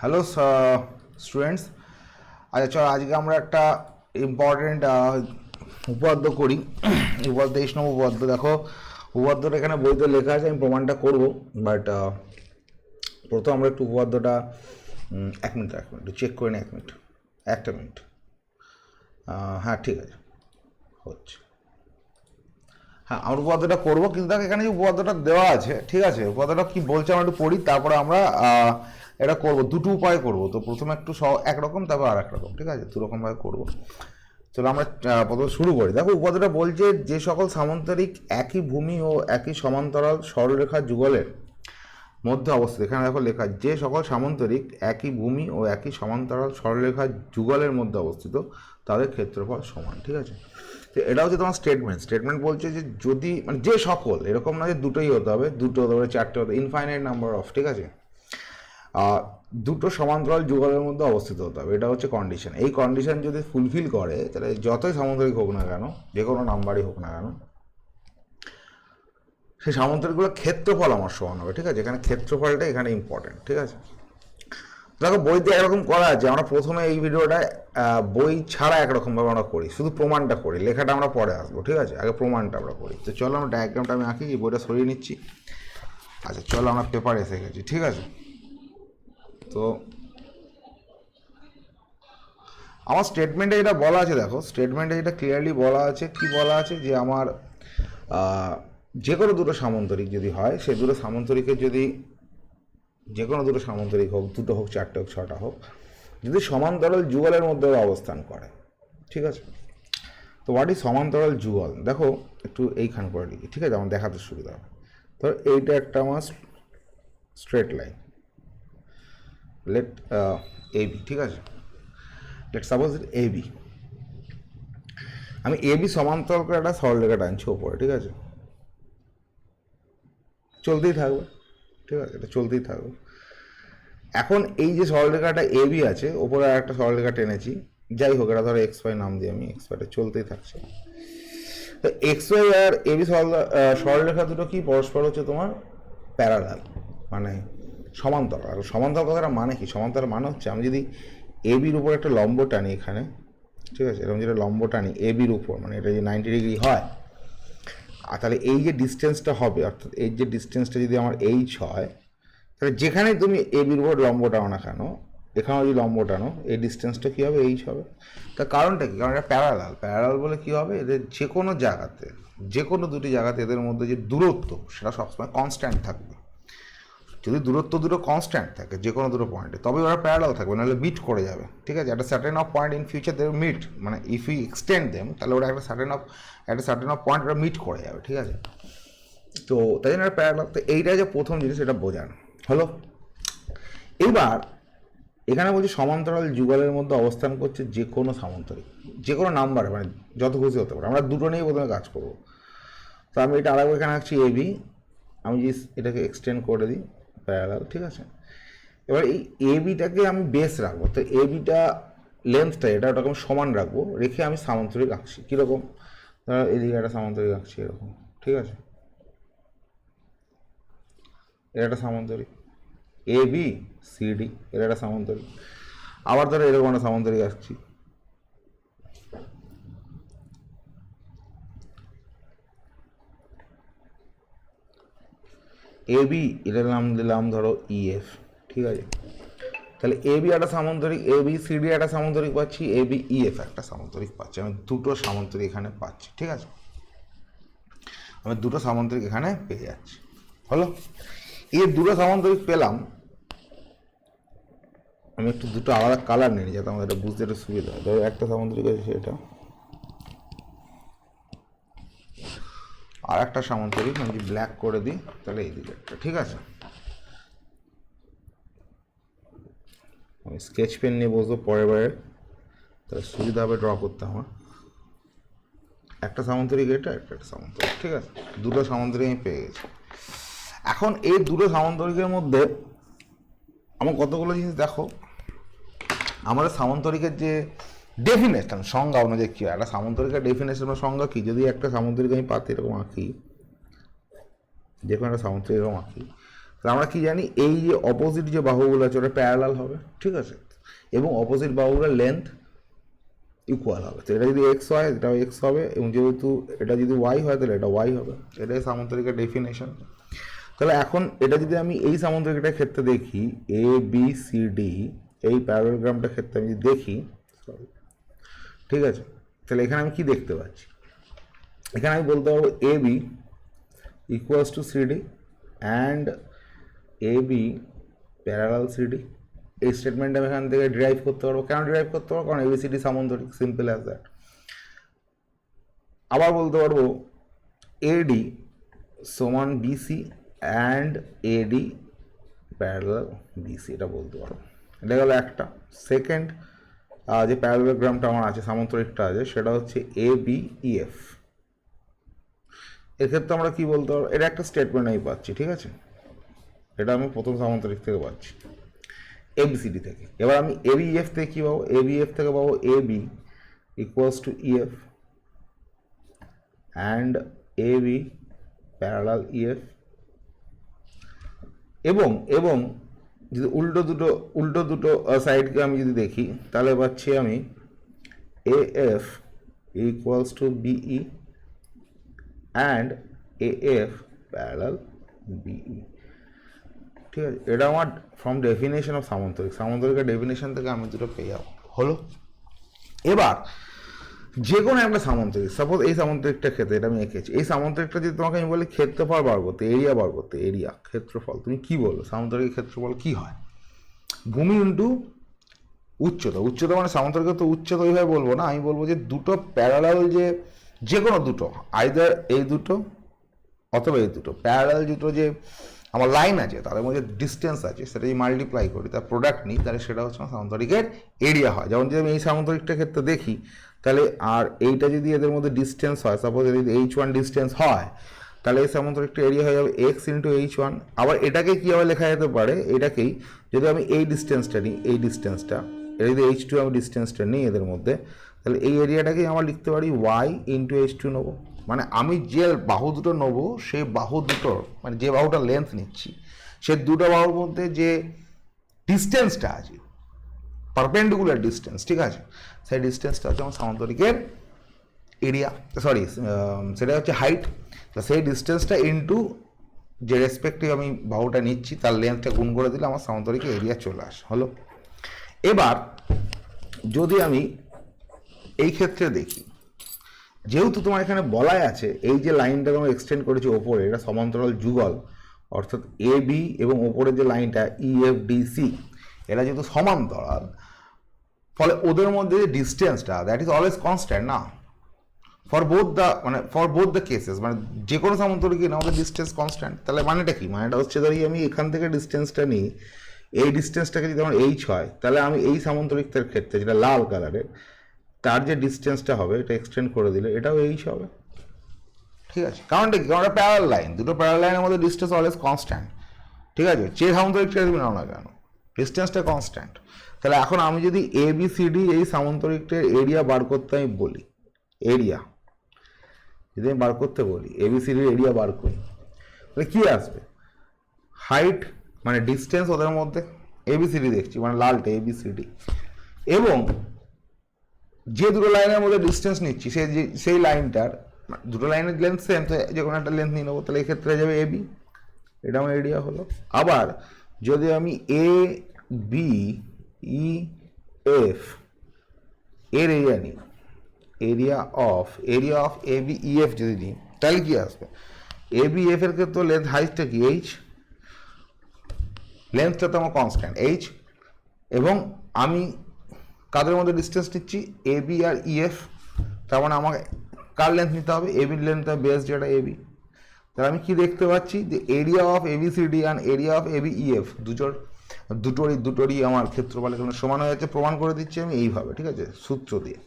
Hello students, আচ্ছা চলো আজকে আমরা একটা ইম্পর্টেন্ট উপপাদ্য করি। উপপাদ্য 23 নম্বর উপপাদ্য। দেখো উপপাদ্যটা এখানে বইতে লেখা আছে, আমি প্রমাণটা করব, বাট প্রথম আমরা একটু উপপাদ্যটা এক মিনিট চেক করে নিই। একটা মিনিট। হ্যাঁ ঠিক আছে, হচ্ছে। হ্যাঁ আমরা উপপাদ্যটা করবো, কিন্তু দেখো এখানে যে উপপাদ্যটা দেওয়া আছে, ঠিক আছে, উপপাদ্যটা কি বলছে আমরা একটু পড়ি, তারপরে আমরা এটা করব। দুটো উপায় করব, তো প্রথমে একটু একরকম, তারপর আর এক রকম, ঠিক আছে, দুরকমভাবে করবো। চলো আমরা প্রথমে শুরু করি। দেখো উপপাদ্যটা বলছে যে সকল সামান্তরিক একই ভূমি ও একই সমান্তরাল সরলরেখা যুগলের মধ্যে অবস্থিত। এখানে দেখো লেখা, যে সকল সামান্তরিক একই ভূমি ও একই সমান্তরাল সরলরেখা যুগলের মধ্যে অবস্থিত তাদের ক্ষেত্রফল সমান, ঠিক আছে। তো এটা হচ্ছে তোমার স্টেটমেন্ট বলছে যে যদি মানে যে সকল, এরকম না যে দুটোই হতে হবে, দুটো হতে হবে, চারটে হতে, ইনফাইনাইট নাম্বার অফ, ঠিক আছে, দুটো সমান্তরাল যুগলের মধ্যে অবস্থিত হতে হবে, এটা হচ্ছে কন্ডিশন। এই কন্ডিশন যদি ফুলফিল করে তাহলে যতই সামান্তরিক হোক না কেন, যে কোনো নাম্বারই হোক না কেন, সেই সামান্তরিকগুলো ক্ষেত্রফল আমার সমান হবে, ঠিক আছে। এখানে ক্ষেত্রফলটা এখানে ইম্পর্টেন্ট, ঠিক আছে। দেখো বইতে একরকম করা আছে, আমরা প্রথমে এই ভিডিওটায় বই ছাড়া একরকমভাবে আমরা করি, শুধু প্রমাণটা করি, লেখাটা আমরা পরে আসবো, ঠিক আছে, আগে প্রমাণটা আমরা করি। তো চলো আমরা ডায়াগ্রামটা আমি আঁকি, বইটা সরিয়ে নিচ্ছি। আচ্ছা চলো আমরা পেপারে এসে গেছি, ঠিক আছে। তো আমার স্টেটমেন্টে যেটা বলা আছে, দেখো স্টেটমেন্টে যেটা ক্লিয়ারলি বলা আছে, কি বলা আছে, যে আমার যে কোনো দুটো সামান্তরিক যদি হয়, সেই দুটো সামান্তরিকের যদি যে কোনো দুটো সামান্তরিক হোক, দুটো হোক, চারটে হোক, ছটা হোক, যদি সমান্তরাল যুগলের মধ্যে অবস্থান করে, ঠিক আছে। তো হোয়াট ইজ সমান্তরাল যুগল? দেখো একটু এইখান করে লিখি, ঠিক আছে, আমার দেখাতে সুবিধা হবে। তো এইটা একটা আমার স্ট্রেট লাইন, লেট এবি, ঠিক আছে, লেট সাপোজ এবি। আমি এবি সমান্তরাল করে একটা সরলরেখা টানছি ওপরে, ঠিক আছে, চলতেই থাকবে, ঠিক আছে, এটা চলতেই থাকবে। এখন এই যে সরলরেখাটা এবি আছে, ওপরে আর একটা সরলরেখা টেনেছি, যাই হোক, এটা ধরো এক্স ওয়াই নাম দিয়ে আমি, এক্স ওয়াইটা চলতেই থাকছে। তো এক্স ওয়াই আর এবি সরলরেখা দুটো কি পরস্পর হচ্ছে তোমার প্যারালাল, মানে সমান্তরাল। আর সমান্তরাল কথাটা মানে কি? সমান্তরাল মানে হচ্ছে আমি যদি এবির উপর একটা লম্ব টানি এখানে, ঠিক আছে, এরকম যেটা লম্ব টানি এবির উপর, মানে এটা যে 90 ডিগ্রি হয়, আর তাহলে এই যে ডিস্টেন্সটা হবে, অর্থাৎ এই যে ডিস্টেন্সটা যদি আমার এইচ হয়, তাহলে যেখানে তুমি এবির উপর লম্ব টানো না কেন, এখানে যদি লম্ব টানো, এই ডিস্টেন্সটা কী হবে? এইচ হবে। তার কারণটা কি? কারণ এটা প্যারালাল বলে কী হবে, এদের যে কোনো জায়গাতে, যে কোনো দুটি জায়গাতে এদের মধ্যে যে দূরত্ব, সেটা সবসময় কনস্ট্যান্ট থাকবে। যদি দূরত্ব দুটো কনস্ট্যান্ট থাকে যে কোনো দুটো পয়েন্টে, তবে ওরা প্যারালাল থাকবে, নাহলে মিট করে যাবে, ঠিক আছে। একটা certain of point in future দেবে মিট, মানে ইফ ইউ এক্সটেন্ড দেম, তাহলে ওরা একটা সার্টেন অফ পয়েন্ট ওরা মিট করে যাবে, ঠিক আছে। তো তাই জন্য একটা প্যারালাল। তো এইটা যে প্রথম জিনিস, এটা বোঝানো হলো। এবার এখানে বলছি সমান্তরাল যুগলের মধ্যে অবস্থান করছে যে কোনো সামান্তরিক, যে কোনো নাম্বার, মানে যত খুশি হতে পারে। আমরা দুটো নিয়েই প্রথমে কাজ করবো। তো আমি এটা আরেকবার এখানে আঁকছি এবি, আমি যদি এটাকে এক্সটেন্ড করে দিই প্যারালাল, ঠিক আছে। এবার এই এবিটাকে আমি বেস রাখবো, তো এবিটা লেন্থটা এটা ওটাকে আমি সমান রাখবো, রেখে আমি সামান্তরিক আঁকছি। কীরকম? ধরো এদিকে একটা সামান্তরিক আঁকছি এরকম, ঠিক আছে, এটা একটা সামান্তরিক এ বি সি ডি, এর একটা সামান্তরিক। আবার ধরো এরকম একটা সামান্তরিক আসছি, এ বি, এটার নাম দিলাম ধরো ইএফ, ঠিক আছে। তাহলে এ বি একটা সামান্তরিক, এ বি সি ডি একটা সামান্তরিক পাচ্ছি, এ বি ইএফ একটা সামান্তরিক পাচ্ছি। আমি দুটো সামান্তরিক এখানে পাচ্ছি, ঠিক আছে, আমি দুটো সামান্তরিক এখানে পেয়ে যাচ্ছি। হলো, এই দুটো সামান্তরিক পেলাম। আমি একটু দুটো আলাদা কালার নিই যাতে আমাদের এটা বুঝতে একটু সুবিধা হয়। ধরো একটা সামান্তরিক আছে সেটা, আর একটা সামান্তরিক আমি যদি ব্ল্যাক করে দিই তাহলে এই দিকে একটা, ঠিক আছে। আমি স্কেচ পেন নিয়ে বসবো পরের বারে, তাহলে সুবিধা হবে ড্র করতে আমার। একটা সামান্তরিক এটা, একটা সামান্তরিক, ঠিক আছে, দুটো সামান্তরিক আমি পেয়ে গেছি। এখন এই দুটো সামান্তরিকের মধ্যে আমার কতগুলো জিনিস দেখো। আমাদের সামান্তরিকের যে ডেফিনেশন, সংজ্ঞা অনুযায়ী কী, একটা সামান্তরিকের ডেফিনেশন বা সংজ্ঞা কী, যদি একটা সামান্তরিক আমি পাতি এরকম আঁকি, যে কোনো একটা সামান্তরিক এরকম আঁকি, তো আমরা কি জানি, এই যে অপোজিট যে বাহুগুলো আছে ওটা প্যারালাল হবে, ঠিক আছে, এবং অপোজিট বাহুগুলোর লেন্থ ইকুয়াল হবে। তো এটা যদি এক্স হয় এটাও এক্স হবে, এবং যেহেতু এটা যদি ওয়াই হয় তাহলে এটা ওয়াই হবে। এটাই সামান্তরিকের ডেফিনেশন। তাহলে এখন এটা যদি আমি এই সামান্তরিকটার ক্ষেত্রে দেখি, এ বি সি ডি, এই প্যারালোগ্রামটার ক্ষেত্রে আমি যদি দেখি, ঠিক আছে, তাহলে এখানে আমি কি দেখতে পাচ্ছি, এখানে আমি বলতে পারবো A B equals to C D and A B parallel C D. এই স্টেটমেন্ট আমি এখান থেকে ডিরাইভ করতে পারবো। কেন ডিরাইভ করতে পারবো? কারণ এবিসিডি সামান্তরিক, সিম্পল অ্যাজ দ্যাট। আবার বলতে পারবো এডি সমান BC and AD parallel BC, এটা বলতে পারবো। এটা গেল একটা। সেকেন্ড যে প্যারালোগ্রামটা আমার আছে, সামান্তরিকটা আছে, সেটা হচ্ছে এ বি ইএফ। এক্ষেত্রে আমরা কি বলতে পারবো, এটা একটা স্টেটমেন্ট আমি পাচ্ছি, ঠিক আছে, এটা আমি প্রথম সামান্তরিক থেকে পাচ্ছি, এবিসিডি থেকে। এবার আমি এবি ইএফ থেকে কী পাবো, এবিএফ থেকে পাবো A B equals to E F and A B parallel E F. এবং যদি উল্টো দুটো সাইডকে আমি যদি দেখি, তাহলে পাচ্ছি আমি A F equals to BE and A F parallel BE. ঠিক আছে, এটা আমার ফ্রম ডেফিনেশন অফ সামান্তরিকের ডেফিনেশন থেকে আমি দুটো পেয়ে যাবো। হলো, এবার যে কোনো একটা সামান্তরিক, সাপোজ এই সামান্তরিকটা ক্ষেত্রে এটা আমি এঁকেছি, এই সামান্তরিকটা যদি তোমাকে আমি বলি ক্ষেত্রফল বার করতে, এরিয়া বার করতে, এরিয়া ক্ষেত্রফল, তুমি কি বলবো? সামান্তরিকের ক্ষেত্রফল কি হয়? ভূমি ইন্টু উচ্চতা। উচ্চতা মানে সামান্তরিকের তো উচ্চতা ওইভাবে বলবো না, আমি বলবো যে দুটো প্যারালাল, যে কোনো দুটো, আইদার এই দুটো অথবা এই দুটো প্যারালাল দুটো যে আমার লাইন আছে তাদের মধ্যে ডিস্টেন্স আছে, সেটা যদি মাল্টিপ্লাই করি, তার প্রোডাক্ট নিই, তাহলে সেটা হচ্ছে আমার সামান্তরিকের এরিয়া হয়। যেমন যদি আমি এই সামান্তরিকটার ক্ষেত্রে দেখি, তাহলে আর এইটা যদি এদের মধ্যে ডিস্টেন্স হয়, সাপোজ যদি H1 ডিস্টেন্স হয়, তাহলে এই সামান্তরিকটা এরিয়া হয়ে যাবে এক্স ইন্টু H1। আবার এটাকে কীভাবে লেখা যেতে পারে, এটাকেই যদি আমি এই ডিস্টেন্সটা নিই, এই ডিস্টেন্সটা, এটা যদি H2 আমি ডিস্টেন্সটা নিই এদের মধ্যে, তাহলে এই এরিয়াটাকেই আমরা লিখতে পারি ওয়াই ইন্টু H2 নেবো। মানে আমি যে বাহু দুটো নেবো, সেই বাহু দুটোর মানে যে বাহুটা লেন্থ নিচ্ছি, সে দুটো বাহুর মধ্যে যে ডিস্টেন্সটা আছে, পারপেন্ডিকুলার ডিস্টেন্স, ঠিক আছে, সেই ডিস্টেন্সটা হচ্ছে আমার সামান্তরিকের এরিয়া, সরি সেটা হচ্ছে হাইট। সেই ডিস্টেন্সটা ইন্টু যে রেসপেক্টিভ আমি বাহুটা নিচ্ছি তার লেন্থটা গুণ করে দিলে আমার সামান্তরিকের এরিয়া চলে আসে। হলো, এবার যদি আমি এই ক্ষেত্রে দেখি, যেহেতু তোমার এখানে বলাই আছে এই যে লাইনটা আমরা এক্সটেন্ড করেছি ওপরে, এটা সমান্তরাল যুগল, অর্থাৎ এ বি এবং ওপরের যে লাইনটা ইএফডিসি, এরা যেহেতু সমান্তরাল, ফলে ওদের মধ্যে যে ডিস্টেন্সটা দ্যাট ইজ অলওয়েজ কনস্ট্যান্ট না, ফর বোথ দ্য কেসেস, মানে যে কোনো সামান্তরিকই না আমাদের ডিস্টেন্স কনস্ট্যান্ট। তাহলে মানেটা কি? মানেটা হচ্ছে ধরি আমি এখান থেকে ডিস্টেন্সটা নিই, এই ডিস্টেন্সটাকে যদি আমার এইচ হয়, তাহলে আমি এই সামান্তরিকটার ক্ষেত্রে যেটা লাল কালারের, তার যে ডিস্টেন্সটা হবে এটা এক্সটেন্ড করে দিলে এটাও এইচ হবে। ঠিক আছে, কারণটা কি? কারণ প্যারালাল লাইন, দুটো প্যারালাল লাইনের মধ্যে ডিস্টেন্স অলওয়েজ কনস্ট্যান্ট। ঠিক আছে, যে সামান্তরিকটা তুমি নাও না কেন, ডিস্টেন্সটা কনস্ট্যান্ট। তাহলে এখন আমি যদি এ বি সি ডি এই সামান্তরিকটার এরিয়া বার করতে আমি বলি, এরিয়া যদি আমি বার করতে বলি, এবিসিডির এরিয়া বার করি, তাহলে কী আসবে? হাইট মানে ডিস্টেন্স ওদের মধ্যে, এবিসিডি দেখছি মানে লালটা এবিসিডি, এবং যে দুটো লাইনের মধ্যে ডিস্টেন্স নিচ্ছি সেই লাইনটার, দুটো লাইনের লেন্থ সেম, তো যে কোনো একটা লেন্থ নিয়ে নেবো, তাহলে এক্ষেত্রে যাবে এবি, এটা আমার এরিয়া হলো। আবার যদি আমি এ বি ই এফ এর এরিয়া নিই, area of A B E F যদি নিই, তাহলে কি আসবে? এ বি এফ এর ক্ষেত্রে লেন্থ হাইটটা কি এইচ, লেন্থটা তো আমার কনস্ট্যান্ট এইচ, এবং আমি কাদের মধ্যে ডিস্টেন্স নিচ্ছি? A B R E F, তার মানে আমাকে কার লেন্থ নিতে হবে? এ বির লেন্থ বেস যেটা এ বি। তাহলে আমি কি দেখতে পাচ্ছি যে area of A B C D and area of A B E F দুটোরই আমার ক্ষেত্রফল এখানে সমান হয়ে যাচ্ছে। প্রমাণ করে দিচ্ছি আমি এইভাবে, ঠিক আছে, সূত্র দিয়ে।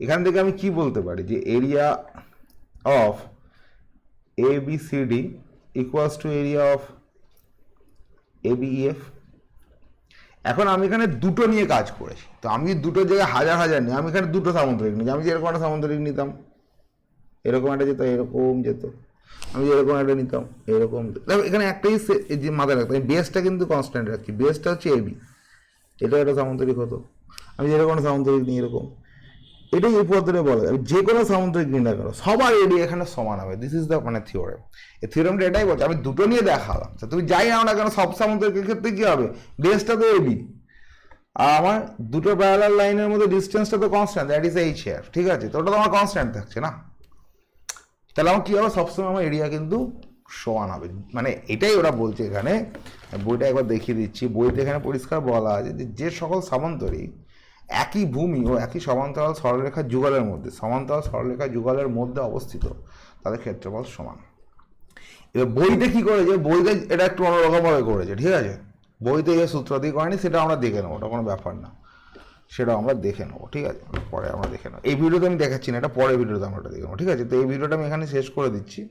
এখান থেকে আমি কি বলতে পারি যে area of A B C D equals to area of A B E F. এখন আমি এখানে দুটো নিয়ে কাজ করেছি, তো আমি দুটো জায়গায় হাজার নিই, আমি এখানে দুটো সামান্তরিক নিই। আমি যেরকম একটা সামান্তরিক নিতাম, এরকম একটা যেত, এরকম যেত, আমি এরকম একটা নিতাম, এরকম দেখো এখানে একটাই যে মাথায় রাখতাম, আমি বেসটা কিন্তু কনস্ট্যান্ট রাখছি, বেসটা হচ্ছে এবি, এটা একটা সামান্তরিক হতো। আমি যেরকম সামান্তরিক নিই এরকম, এটাই এই পদ্ধতিতে বলা যায় যে কোনো সামুদ্রিক নির্ণয় করো সবার এরিয়া এখানে সমান হবে। দিস ইজ দ্য মানে থিওরেম। এই থিওরেমটা এটাই বলছে, আমি দুটো নিয়ে দেখালাম। তুমি যাই নাও না কেন সব সামুদ্রিকের ক্ষেত্রে কি হবে, বেসটা তো এবি, আর আমার দুটো প্যারালাল লাইনের মধ্যে ডিস্টেন্সটা তো কনস্ট্যান্ট, দ্যাট ইজ এইচ এর, ঠিক আছে? তো ওটা তো আমার কনস্ট্যান্ট থাকছে না, তাহলে আমার কী হবে, সবসময় আমার এরিয়া কিন্তু সমান হবে। মানে এটাই ওরা বলছে এখানে, বইটা একবার দেখিয়ে দিচ্ছি। বইতে এখানে পরিষ্কার বলা আছে যে সকল সামান্তরিক একই ভূমি ও একই সমান্তরাল সরলরেখার যুগলের মধ্যে, সমান্তরাল সরলরেখার যুগলের মধ্যে অবস্থিত, তাদের ক্ষেত্রফল সমান। এবার বইতে কি করেছে, বইতে এটা একটু অন্যরকমভাবে করেছে, ঠিক আছে? বইতে যে সূত্র দিয়ে করেনি সেটা আমরা দেখে নেবো, ওটা কোনো ব্যাপার না, সেটা আমরা দেখে নেবো, ঠিক আছে? পরে আমরা দেখে নেবো, এই ভিডিওতে আমি দেখাচ্ছি না, এটা পরের ভিডিওতে আমরা এটা দেখে নেবো, ঠিক আছে? তো এই ভিডিওটা আমি এখানে শেষ করে দিচ্ছি।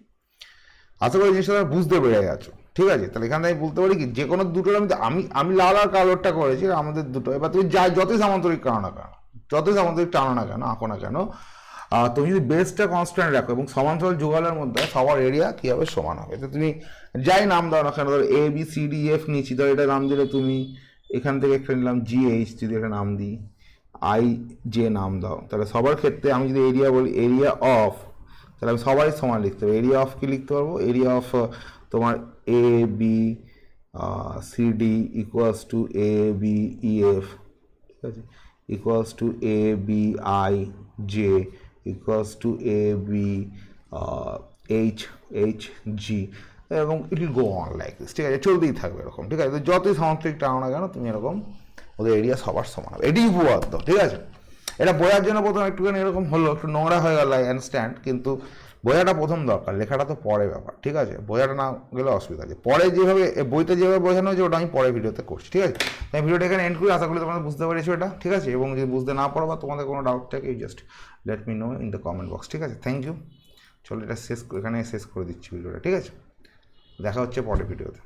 আশা করি জিনিসটা তোমরা বুঝতে পেরে গেছো, ঠিক আছে? তাহলে এখানে আমি বলতে পারি কি, যে কোনো দুটোর আমি আমি লাল আর কালোরটা করেছি আমাদের দুটো। এবার তুমি যতই সামান্তরিক টানো না কেন, যতই সামান্তরিক টানো না কেন, আঁকো না কেন, তুমি যদি বেসটা কনস্ট্যান্ট রাখো এবং সমান্তরাল যুগলের মধ্যে সবার এরিয়া কী হবে, সমান হবে। তো তুমি যাই নাম দাও না কেন, ধরো এ বি সি ডি এফ নিচ্ছি, ধরো এটা নাম দিলে তুমি এখান থেকে একটা নিলাম জি এইচ, যদি একটা নাম দিই আই জে নাম দাও, তাহলে সবার ক্ষেত্রে আমি যদি এরিয়া বলি এরিয়া অফ, তাহলে আমি সবাই সমান লিখতে পারবো। এরিয়া অফ কি লিখতে পারবো, এরিয়া অফ তোমার A B C D equals to A B E F, ঠিক আছে, equals to A B I J equals to A B H H G, এবং it will go on like this, ঠিক আছে? চলতেই থাকবে এরকম, ঠিক আছে? তো যতই সামান্তরিক টানো না কেন তুমি এরকম ওদের এরিয়া সবার সমান হবে, এটাই উপপাদ্য, ঠিক আছে? এটা বোঝার জন্য প্রথম একটুখানি এরকম হলো, একটু নোংরা হয়ে গেল আন্ডারস্ট্যান্ড, কিন্তু বোঝাটা প্রথম দরকার, লেখাটা তো পরে ব্যাপার, ঠিক আছে? বোঝাটা না গেলে অসুবিধা আছে। পরে যেভাবে বইতে যেভাবে বোঝানো হয়েছে ওটা আমি পরে ভিডিওতে করছি, ঠিক আছে? আমি ভিডিওটা এখানে এন্ড করি, আশা করি তোমরা বুঝতে পেরেছো এটা, ঠিক আছে? এবং যদি বুঝতে না পারো বা তোমাদের কোনো ডাউট থাকে, just let me know in the comment box, ঠিক আছে? Thank you. চলো এটা এখানে শেষ করে দিচ্ছি ভিডিওটা, ঠিক আছে? দেখা হচ্ছে পরের ভিডিওতে।